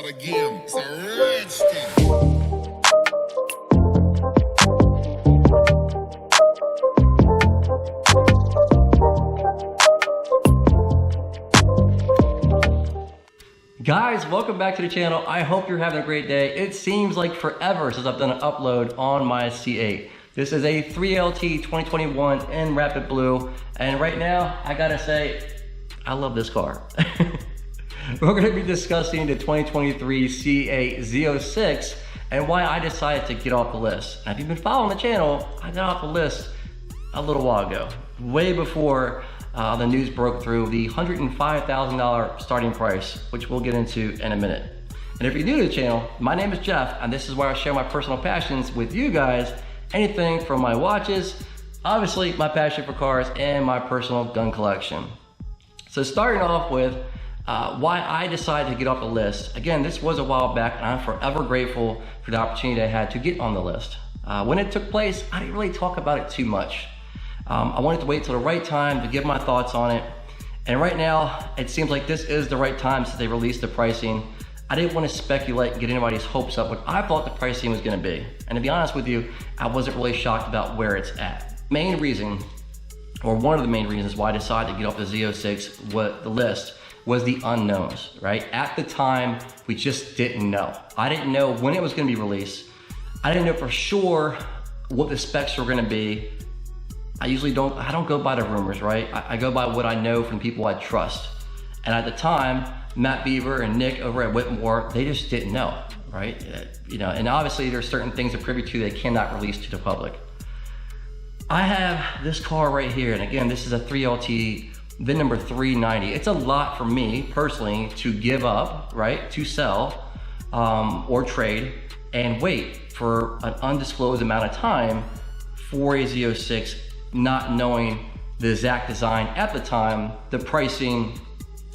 the game. It's a rich thing. Guys, welcome back to the channel. I hope you're having a great day. It seems like forever since I've done an upload on my C8. This is a 3LT 2021 in Rapid Blue. And right now, I gotta say, I love this car. We're gonna be discussing the 2023 C8 Z06 and why I decided to get off the list. Now, if you've been following the channel, I got off the list a little while ago, way before the news broke through the $105,000 starting price, which we'll get into in a minute. And if you're new to the channel, my name is Jeff, and this is where I share my personal passions with you guys. Anything from my watches, obviously my passion for cars, and my personal gun collection. So starting off with why I decided to get off the list. Again, this was a while back, and I'm forever grateful for the opportunity I had to get on the list. When it took place, I didn't really talk about it too much. I wanted to wait till the right time to give my thoughts on it. And right now, it seems like this is the right time since they released the pricing. I didn't want to speculate and get anybody's hopes up what I thought the pricing was gonna be. And to be honest with you, I wasn't really shocked about where it's at. Main reason, or one of the main reasons why I decided to get off the Z06 the list was the unknowns, right? At the time, we just didn't know. I didn't know when it was gonna be released. I didn't know for sure what the specs were gonna be. I don't go by the rumors, right? I go by what I know from people I trust. And at the time, Matt Beaver and Nick over at Whitmore, they just didn't know, right? And obviously there's certain things they're privy to they cannot release to the public. I have this car right here, and again, this is a 3LT, VIN number 390. It's a lot for me personally to give up, right? To sell or trade and wait for an undisclosed amount of time for a Z06, not knowing the exact design at the time, the pricing,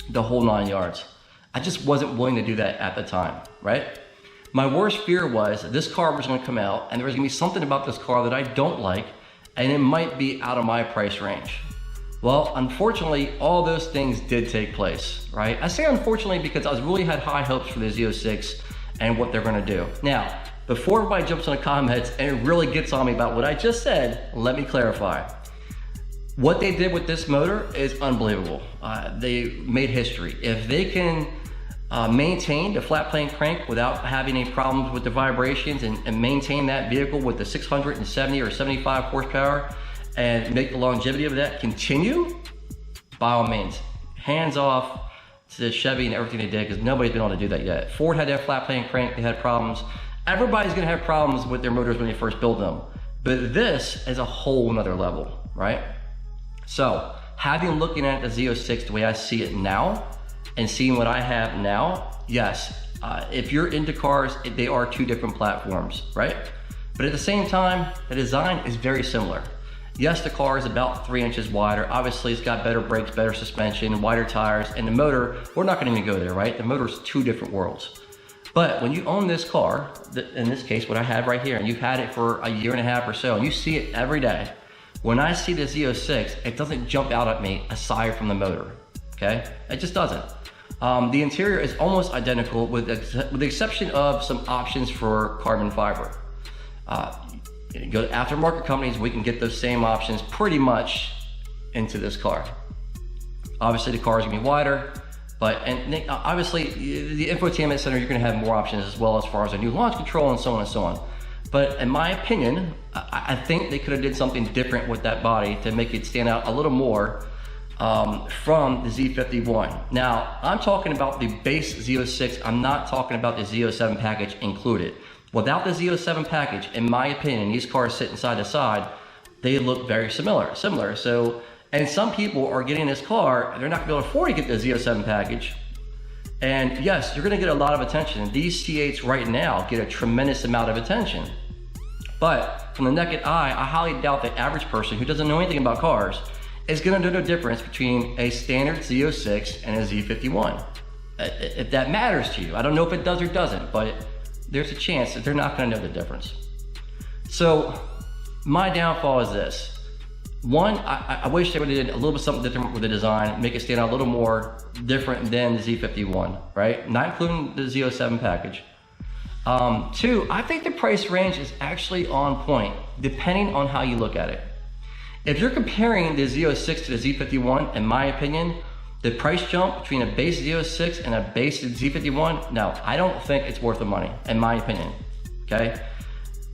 the whole 9 yards. I just wasn't willing to do that at the time, right? My worst fear was that this car was gonna come out and there was gonna be something about this car that I don't like, and it might be out of my price range. Well, unfortunately, all those things did take place, right? I say unfortunately because I really had high hopes for the Z06 and what they're gonna do. Now, before everybody jumps in the comments and it really gets on me about what I just said, let me clarify. What they did with this motor is unbelievable. They made history. If they can maintain the flat plane crank without having any problems with the vibrations and maintain that vehicle with the 670 or 75 horsepower and make the longevity of that continue, by all means, hands off to Chevy and everything they did, because nobody's been able to do that yet. Ford had that flat plane crank, they had problems. Everybody's gonna have problems with their motors when they first build them. But this is a whole nother level, right? So, looking at the Z06 the way I see it now, and seeing what I have now, yes, if you're into cars, they are two different platforms, right? But at the same time, the design is very similar. Yes, the car is about 3 inches wider. Obviously, it's got better brakes, better suspension, wider tires, and the motor, we're not gonna even go there, right? The motor's two different worlds. But when you own this car, in this case, what I have right here, and you've had it for a year and a half or so, and you see it every day, when I see the Z06, it doesn't jump out at me aside from the motor, okay? It just doesn't. The interior is almost identical with the exception of some options for carbon fiber. You go to aftermarket companies, we can get those same options pretty much into this car. Obviously the car is gonna be wider, and obviously the infotainment center, you're gonna have more options as well as far as a new launch control and so on and so on. But in my opinion, I think they could have did something different with that body to make it stand out a little more from the Z51. Now, I'm talking about the base Z06. I'm not talking about the Z07 package included. Without the Z07 package, in my opinion, these cars sitting side to side, they look very similar. So, and some people are getting this car, they're not gonna be able to afford to get the Z07 package. And yes, you're gonna get a lot of attention. These C8s right now get a tremendous amount of attention. But from the naked eye, I highly doubt the average person who doesn't know anything about cars is gonna know the difference between a standard Z06 and a Z51. If that matters to you. I don't know if it does or doesn't, but there's a chance that they're not gonna know the difference. So my downfall is this. One, I wish they would have did a little bit something different with the design, make it stand out a little more different than the Z51, right? Not including the Z07 package. Two, I think the price range is actually on point, depending on how you look at it. If you're comparing the Z06 to the Z51, in my opinion, the price jump between a base Z06 and a base Z51, no, I don't think it's worth the money, in my opinion, okay?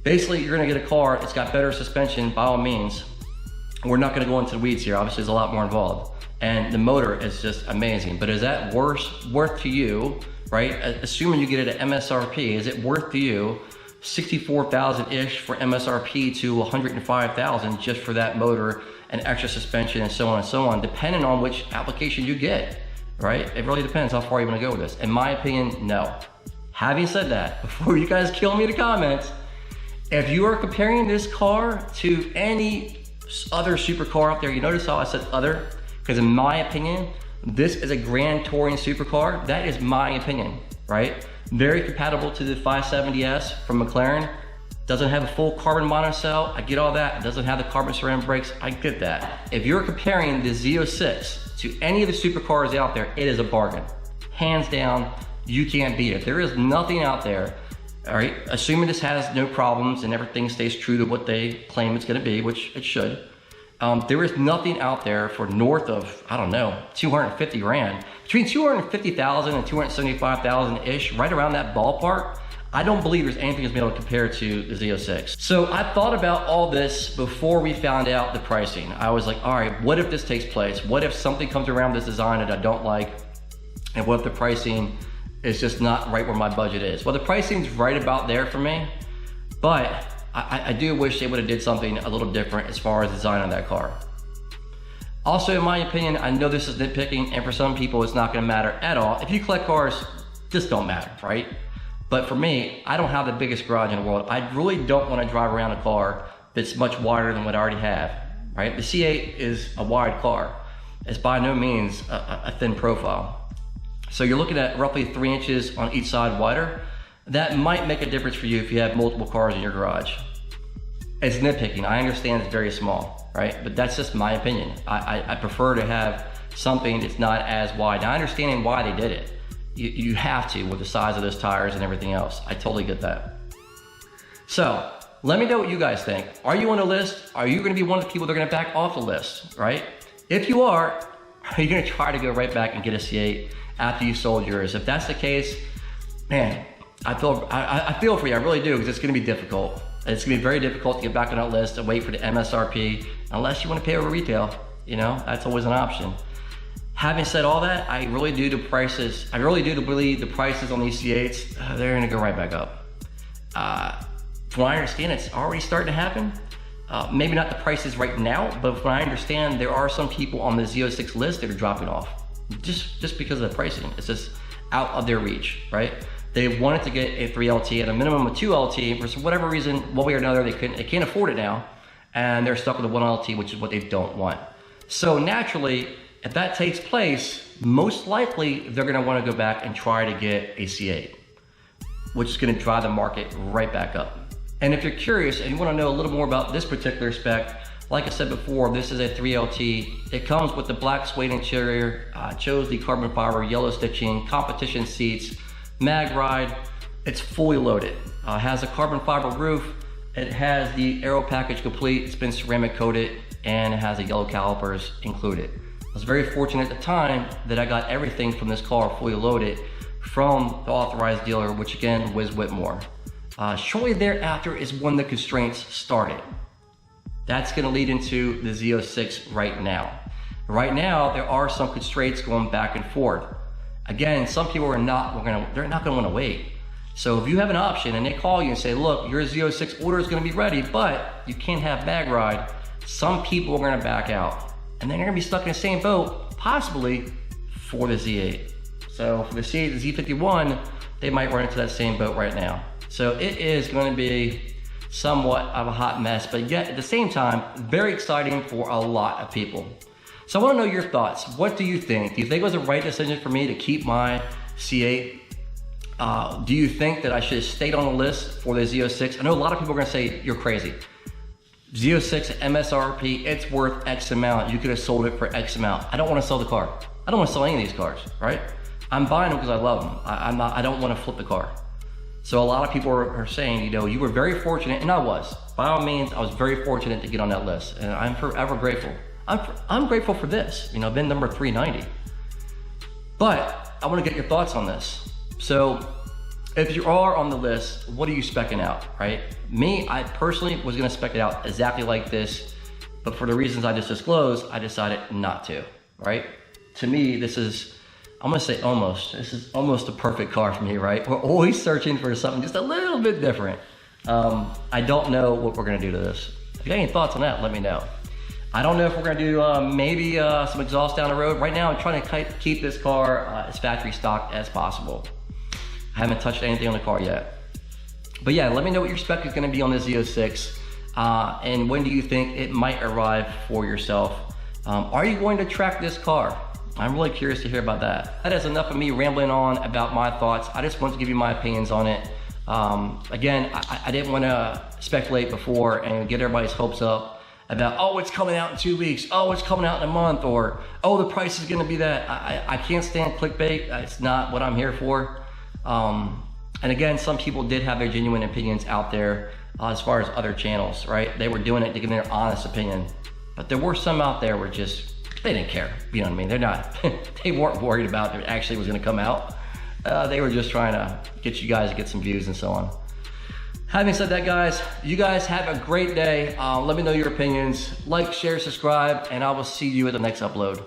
Basically, you're gonna get a car, it's got better suspension, by all means. We're not gonna go into the weeds here, obviously there's a lot more involved. And the motor is just amazing, but is that worth to you, right? Assuming you get it at MSRP, is it worth to you 64,000-ish for MSRP to 105,000 just for that motor and extra suspension and so on, depending on which application you get, right? It really depends how far you wanna go with this. In my opinion, no. Having said that, before you guys kill me in the comments, if you are comparing this car to any other supercar out there, you notice how I said other? Because in my opinion, this is a grand touring supercar. That is my opinion, right? Very compatible to the 570S from McLaren. Doesn't have a full carbon monocell. I get all that. It doesn't have the carbon ceramic brakes. I get that. If you're comparing the Z06 to any of the supercars out there, it is a bargain. Hands down, you can't beat it. There is nothing out there, all right? Assuming this has no problems and everything stays true to what they claim it's gonna be, which it should. There is nothing out there for north of, I don't know, 250 grand. Between 250,000 and 275,000-ish, right around that ballpark, I don't believe there's anything that's been able to compare to the Z06. So I thought about all this before we found out the pricing. I was like, all right, what if this takes place? What if something comes around this design that I don't like? And what if the pricing is just not right where my budget is? Well, the pricing's right about there for me, but I do wish they would have did something a little different as far as design on that car. Also, in my opinion, I know this is nitpicking, and for some people it's not gonna matter at all. If you collect cars, this don't matter, right? But for me, I don't have the biggest garage in the world. I really don't wanna drive around a car that's much wider than what I already have, right? The C8 is a wide car. It's by no means a thin profile. So you're looking at roughly 3 inches on each side wider. That might make a difference for you if you have multiple cars in your garage. It's nitpicking, I understand it's very small, right? But that's just my opinion. I prefer to have something that's not as wide. Now, I understand why they did it. You have to with the size of those tires and everything else. I totally get that. So, let me know what you guys think. Are you on the list? Are you gonna be one of the people that are gonna back off the list, right? If you are you gonna try to go right back and get a C8 after you sold yours? If that's the case, man, I feel for you, I really do, because it's gonna be difficult. It's gonna be very difficult to get back on that list and wait for the MSRP, unless you wanna pay over retail, you know, that's always an option. Having said all that, I really do believe the prices on these C8s, they're gonna go right back up. From what I understand, it's already starting to happen. Maybe not the prices right now, but from what I understand, there are some people on the Z06 list that are dropping off. Just because of the pricing, it's just out of their reach, right? They wanted to get a 3LT at a minimum of 2LT. For whatever reason, one way or another, they can't afford it now. And they're stuck with a 1LT, which is what they don't want. So naturally, if that takes place, most likely they're gonna wanna go back and try to get a C8, which is gonna drive the market right back up. And if you're curious and you wanna know a little more about this particular spec, like I said before, this is a 3LT. It comes with the black suede interior, chose the carbon fiber, yellow stitching, competition seats, mag ride. It's fully loaded. Has a carbon fiber roof. It has the aero package complete. It's been ceramic coated, and it has the yellow calipers included. I was very fortunate at the time that I got everything from this car fully loaded from the authorized dealer, which again was Whitmore. Shortly thereafter is when the constraints started. That's gonna lead into the Z06 right now. Right now, there are some constraints going back and forth. Again, some people they're not gonna wanna wait. So if you have an option and they call you and say, look, your Z06 order is gonna be ready, but you can't have mag ride, some people are gonna back out. And then they're gonna be stuck in the same boat, possibly for the Z8. So for the C8, the Z51, they might run into that same boat right now. So it is gonna be somewhat of a hot mess, but yet at the same time, very exciting for a lot of people. So I wanna know your thoughts. What do you think? Do you think it was the right decision for me to keep my C8? Do you think that I should have stayed on the list for the Z06? I know a lot of people are gonna say, you're crazy. Z06 MSRP, it's worth X amount. You could have sold it for X amount. I don't want to sell the car. I don't want to sell any of these cars, right? I'm buying them because I love them. I don't want to flip the car. So a lot of people are saying, you know, you were very fortunate, and I was. By all means, I was very fortunate to get on that list, and I'm forever grateful. I'm grateful for this, you know, VIN number 390. But I want to get your thoughts on this. So if you are on the list, what are you speccing out, right? Me, I personally was gonna spec it out exactly like this, but for the reasons I just disclosed, I decided not to, right? To me, this is, I'm gonna say this is almost a perfect car for me, right? We're always searching for something just a little bit different. I don't know what we're gonna do to this. If you got any thoughts on that, let me know. I don't know if we're gonna do maybe some exhaust down the road. Right now, I'm trying to keep this car as factory stock as possible. I haven't touched anything on the car yet. But yeah, let me know what your spec is gonna be on this Z06, and when do you think it might arrive for yourself? Are you going to track this car? I'm really curious to hear about that. That is enough of me rambling on about my thoughts. I just want to give you my opinions on it. Again, I didn't wanna speculate before and get everybody's hopes up about, oh, it's coming out in 2 weeks, oh, it's coming out in a month, or, oh, the price is gonna be that. I can't stand clickbait. It's not what I'm here for. And again, some people did have their genuine opinions out there as far as other channels, right? They were doing it to give their honest opinion. But there were some out there where just, they didn't care, you know what I mean? They're not, they weren't worried about it actually was gonna come out. They were just trying to get you guys to get some views and so on. Having said that, guys, you guys have a great day. Let me know your opinions. Like, share, subscribe, and I will see you at the next upload.